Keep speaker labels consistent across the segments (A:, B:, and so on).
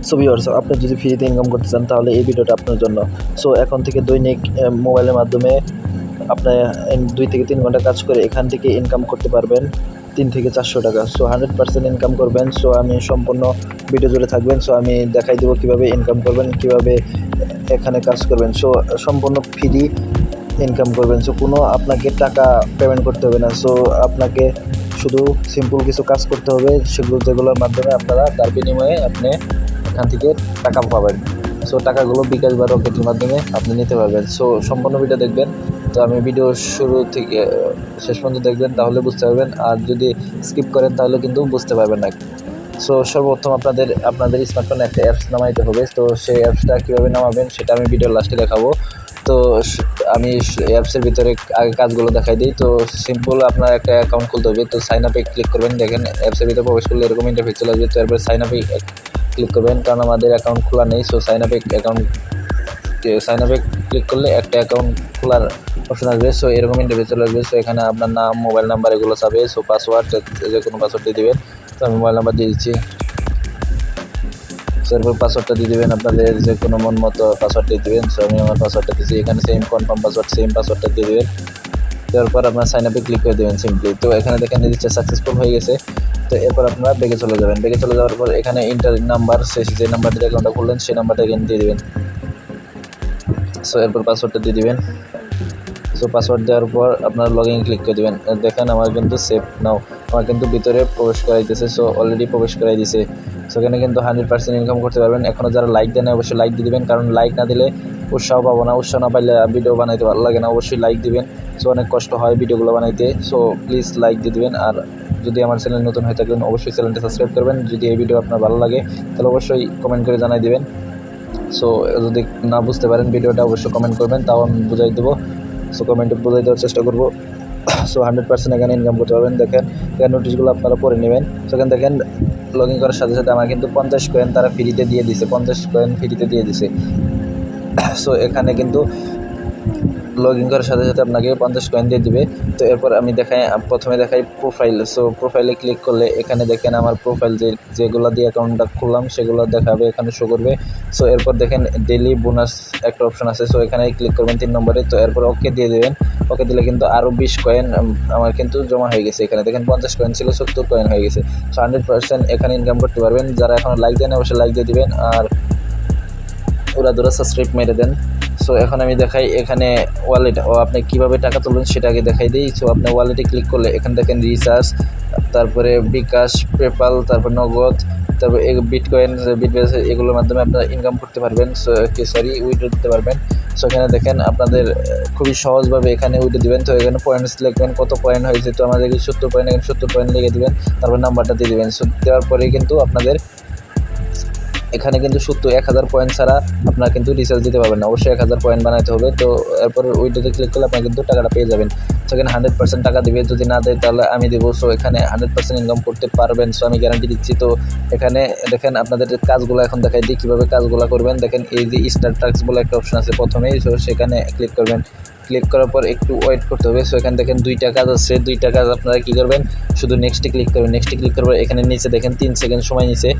A: So viewers, আপনি যদি ফ্রিতে ইনকাম করতে চান তাহলে এই ভিডিওটা আপনার জন্য। সো এখন থেকে দৈনিক মোবাইলের মাধ্যমে আপনার 2 থেকে 3 ঘন্টা কাজ করে এখান থেকে ইনকাম করতে পারবেন 3 থেকে 400 টাকা। সো 100% ইনকাম করবেন। সো আমি সম্পূর্ণ ভিডিও জুড়ে থাকবেন। সো আমি দেখাই দেবো কীভাবে ইনকাম করবেন, কীভাবে এখানে কাজ করবেন। সো সম্পূর্ণ ফ্রি ইনকাম করবেন। সো কোনো আপনাকে টাকা পেমেন্ট করতে হবে না। সো আপনাকে শুধু সিম্পল কিছু কাজ করতে হবে, যেগুলোর মাধ্যমে আপনারা তার বিনিময়ে আপনি এখান থেকে টাকা পাবেন। সো টাকাগুলো বিকাশ বা রকেটের মাধ্যমে আপনি নিতে পারবেন। সো সম্পূর্ণ ভিডিও দেখবেন। তো আমি ভিডিও শুরু থেকে শেষ পর্যন্ত দেখবেন, তাহলে বুঝতে পারবেন। আর যদি স্কিপ করেন তাহলে কিন্তু বুঝতে পারবেন না। সো সর্বপ্রথম আপনাদের স্মার্টফোনে একটা অ্যাপস নামাইতে হবে। তো সেই অ্যাপসটা কীভাবে নামাবেন সেটা আমি ভিডিওর লাস্টে দেখাবো। তো আমি অ্যাপসের ভিতরে আগে কাজগুলো দেখাই দিই। তো সিম্পল আপনার একটা অ্যাকাউন্ট খুলতে হবে। তো সাইন আপে ক্লিক করবেন। দেখেন অ্যাপসের ভিতরে প্রবেশ করলে এরকম ইন্টারফেস চলে আসবে। তো এরপর সাইন আপে ক্লিক করবেন, কারণ আমাদের অ্যাকাউন্ট খোলা নেই। সো সাইন আপে ক্লিক করলে একটা অ্যাকাউন্ট খোলার অপশন আসবে। সো এরকম ইন্টারফেস চলে আসবে। সো এখানে আপনার নাম, মোবাইল নাম্বার এগুলো চাবে। সো পাসওয়ার্ড, যে কোনো পাসওয়ার্ড দিয়ে দেবেন। তো আমি মোবাইল নাম্বার দিয়ে দিচ্ছি। সো এরপর পাসওয়ার্ডটা দিয়ে দেবেন, আপনাদের যে কোনো মন মতো পাসওয়ার্ড দিয়ে দেবেন। সো আমি আমার পাসওয়ার্ডটা দিচ্ছি। এখানে সেম কনফার্ম পাসওয়ার্ড, সেম পাসওয়ার্ডটা দিয়ে দেবেন। তারপর আপনার সাইন আপে ক্লিক করে দেবেন সিম্পলি। তো এখানে দেখেন রেজিস্টার সাকসেসফুল হয়ে গেছে। তো এরপর আপনারা ব্যাগে চলে যাবেন। ব্যাগে চলে যাওয়ার পর এখানে ইন্টার নাম্বার, যে নাম্বারটি অ্যাকাউন্টটা খুললেন সেই নাম্বারটা এখানে দিয়ে দেবেন। সো এরপর পাসওয়ার্ডটা দিয়ে দেবেন। সো পাসওয়ার্ড দেওয়ার পর আপনার লগ ইন ক্লিক করে দেবেন। দেখেন আমার কিন্তু সেভ নাও, আমার কিন্তু ভিতরে প্রবেশ করাই দিয়েছে। সো অলরেডি প্রবেশ করাই দিয়েছে। সো এখানে কিন্তু 100% ইনকাম করতে পারবেন। এখনও যারা লাইক দেন অবশ্যই লাইক দিয়ে দেবেন, কারণ লাইক না দিলে উৎসাহ পাবো না। উৎসাহ না পাইলে ভিডিও বানাইতে ভালো লাগে না। অবশ্যই লাইক দিবেন। সো অনেক কষ্ট হয় ভিডিওগুলো বানাইতে। সো প্লিজ লাইক দিয়ে দেবেন। আর যদি আমার চ্যানেল নতুন হয়ে থাকেন অবশ্যই চ্যানেলটা সাবস্ক্রাইব করবেন। যদি এই ভিডিও আপনার ভালো লাগে তাহলে অবশ্যই কমেন্ট করে জানাই দিবেন। সো যদি না বুঝতে পারেন ভিডিওটা অবশ্যই কমেন্ট করবেন, তাও আমি বুঝাই দেবো। সো কমেন্টে বুঝাই দেওয়ার চেষ্টা করবো। সো 100% এখানে ইনকাম করতে পারবেন। দেখেন এখানে নোটিশগুলো আপনারা পড়ে নেবেন। সেখানে দেখেন লগ ইন করার সাথে সাথে আমার কিন্তু 50 কয়েন তারা ফ্রিতে দিয়ে দিছে। 50 কয়েন ফ্রিতে দিয়ে দিছে। সো এখানে কিন্তু লগ ইন করার সাথে সাথে আপনাকে 50 কয়েন দিয়ে দিবে। তো এরপর আমি প্রথমে দেখাই প্রোফাইল। সো প্রোফাইলে ক্লিক করলে এখানে দেখেন আমার প্রোফাইল যেগুলো দিয়ে অ্যাকাউন্টটা খুললাম সেগুলো দেখাবে, এখানে শো করবে। সো এরপর দেখেন ডেলি বোনাস একটা অপশন আছে। সো এখানে ক্লিক করবেন 3 নম্বরে। তো এরপর ওকে দিয়ে দেবেন। ওকে দিলে কিন্তু আরও 20 কয়েন আমার কিন্তু জমা হয়ে গেছে। এখানে দেখেন 50 কয়েন ছিল, 70 কয়েন হয়ে গেছে। সো 100% এখানে ইনকাম করতে পারবেন। যারা এখনও লাইক দেন অবশ্যই লাইক দিয়ে দিবেন, আর ওরা সাবস্ক্রাইব মেরে দেন। সো এখন আমি দেখাই এখানে ওয়ালেট আপনি কীভাবে টাকা তুলবেন সেটা আগে দেখাই দিই। সো আপনি ওয়ালেটে ক্লিক করলে এখানে দেখেন রিচার্জ, তারপরে বিকাশ, পেপাল, তারপর নগদ, তারপর বিটকয়েন, এগুলোর মাধ্যমে আপনারা ইনকাম করতে পারবেন। উইথড্র দিতে পারবেন। সো এখানে দেখেন আপনাদের খুবই সহজভাবে এখানে উইথড্র দিবেন। তো এখানে পয়েন্টস লিখবেন, কত পয়েন্ট হয়েছে। তো আমাদের 70 পয়েন্ট, এখানে 70 পয়েন্ট লিখে দেবেন। তারপর নাম্বারটা দিয়ে দেবেন। সো দেওয়ার পরেই কিন্তু আপনাদের এখানে কিন্তু 1000 পয়েন্ট ছাড়া আপনারা কিন্তু রিচার্জ দিতে পারবেন না। অবশ্যই 1000 পয়েন্ট বানাইতে হবে। তো এরপর উইথড্রোতে ক্লিক করলে আপনারা কিন্তু টাকাটা পেয়ে যাবেন। সেখানে 100% টাকা দেবে। যদি না দেয় তাহলে আমি দেবো। সো এখানে 100% ইনকাম করতে পারবেন। সো আমি গ্যারান্টি দিচ্ছি। তো এখানে দেখেন আপনাদের কাজগুলো এখন দেখাই দিই কীভাবে কাজগুলো করবেন। দেখেন এই যে স্টার্ট টাস্ক বলে একটা অপশন আছে প্রথমেই। সো সেখানে ক্লিক করবেন। ক্লিক করার পর একটু ওয়েট করতে হবে। সো এখানে দেখেন 2টা কাজ আছে। 2টা কাজ আপনারা কী করবেন, শুধু নেক্সটে ক্লিক করবেন। নেক্সটে ক্লিক করার পর এখানে নিচে দেখেন 3 সেকেন্ড সময় নিচে।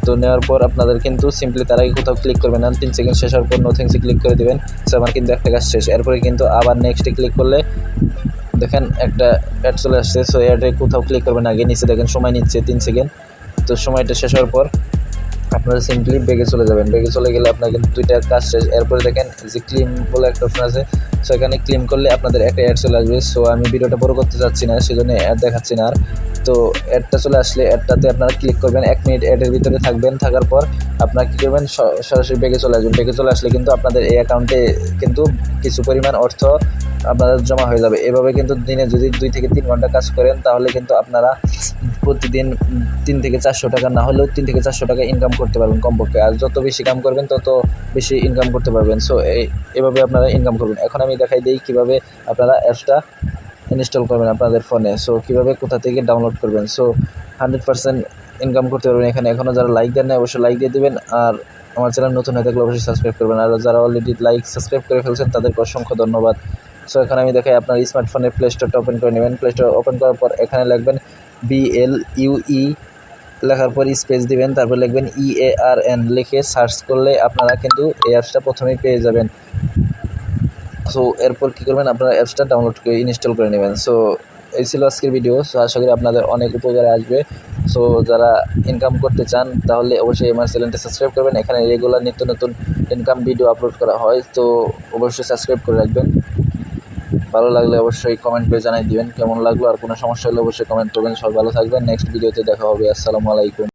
A: তো নেওয়ার পর আপনাদের কিন্তু সিম্পলি তার আগে কোথাও ক্লিক করবেন না। 3 সেকেন্ড শেষ হওয়ার পর নো থ্যাঙ্কসে ক্লিক করে দেবেন। সো আমার কিন্তু একটা কাজ শেষ। এরপরে কিন্তু আবার নেক্সটে ক্লিক করলে দেখেন একটা অ্যাড চলে আসছে। সো অ্যাডে কোথাও ক্লিক করবেন আগে, নিচে দেখেন সময় নিচ্ছে 3 সেকেন্ড। তো সময়টা শেষ হওয়ার পর আপনারা সিম্পলি ব্যাগে চলে যাবেন। ব্যাগে চলে গেলে আপনার কিন্তু 2টা কাজ শেষ। এরপরে দেখেন যে ক্লেম বলে একটা অপশন আছে। সো এখানে ক্লেম করলে আপনাদের একটা অ্যাড চলে আসবে। সো আমি ভিডিওটা বড় করতে চাচ্ছি না, সেজন্য অ্যাড দেখাচ্ছি না আর। তো অ্যাডটা চলে আসলে অ্যাডটাতে আপনারা ক্লিক করবেন। 1 মিনিট অ্যাডের ভিতরে থাকবেন। থাকার পর আপনারা কী করবেন, সরাসরি ব্যাগে চলে আসবেন। ব্যাগে চলে আসলে কিন্তু আপনাদের এই অ্যাকাউন্টে কিন্তু কিছু পরিমাণ অর্থ আপনাদের জমা হয়ে যাবে। এভাবে কিন্তু দিনে যদি 2 থেকে 3 ঘন্টা কাজ করেন তাহলে কিন্তু আপনারা প্রতিদিন 3 থেকে 400 টাকা, না হলেও 3 থেকে 400 টাকা ইনকাম করতে পারবেন কমপক্ষে। আর যত বেশি কাম করবেন তত বেশি ইনকাম করতে পারবেন। সো এভাবে আপনারা ইনকাম করবেন। এখন আমি দেখাই দিই কীভাবে আপনারা অ্যাপসটা ইনস্টল করবেন আপনাদের ফোনে। সো কীভাবে কোথা থেকে ডাউনলোড করবেন। সো 100% ইনকাম করতে পারবেন। এখানে এখনও যারা লাইক দেন না অবশ্যই লাইক দিয়ে দেবেন। আর আমার চ্যানেল নতুন হয়ে থাকলে অবশ্যই সাবস্ক্রাইব করবেন। আর যারা অলরেডি সাবস্ক্রাইব করে ফেলছেন তাদেরকে অসংখ্য ধন্যবাদ। সো এখন আমি দেখাই আপনার স্মার্টফোনের প্লে স্টোরটা ওপেন করে নেবেন। প্লে স্টোর ওপেন করার পর এখানে লিখবেন BLUE লেখার পর স্পেস দিবেন, তারপর লিখবেন EARN লিখে সার্চ করলে আপনারা কিন্তু এই অ্যাপসটা প্রথমেই পেয়ে যাবেন। সো এরপর কী করবেন, আপনারা অ্যাপসটা ডাউনলোড করে ইনস্টল করে নেবেন। সো এই ছিল আজকের ভিডিও। সো আশা করি আপনাদের অনেক উপকারে আসবে। সো যারা ইনকাম করতে চান তাহলে অবশ্যই আমার চ্যানেলটা সাবস্ক্রাইব করবেন। এখানে রেগুলার নিত্য নতুন ইনকাম ভিডিও আপলোড করা হয়, তো অবশ্যই সাবস্ক্রাইব করে রাখবেন। ভালো লাগলে অবশ্যই কমেন্ট করে জানাই দিবেন কেমন লাগলো, আর কোনো সমস্যা হলে অবশ্যই কমেন্ট করবেন। সবাই ভালো থাকবেন, নেক্সট ভিডিওতে দেখা হবে। আসসালামু আলাইকুম।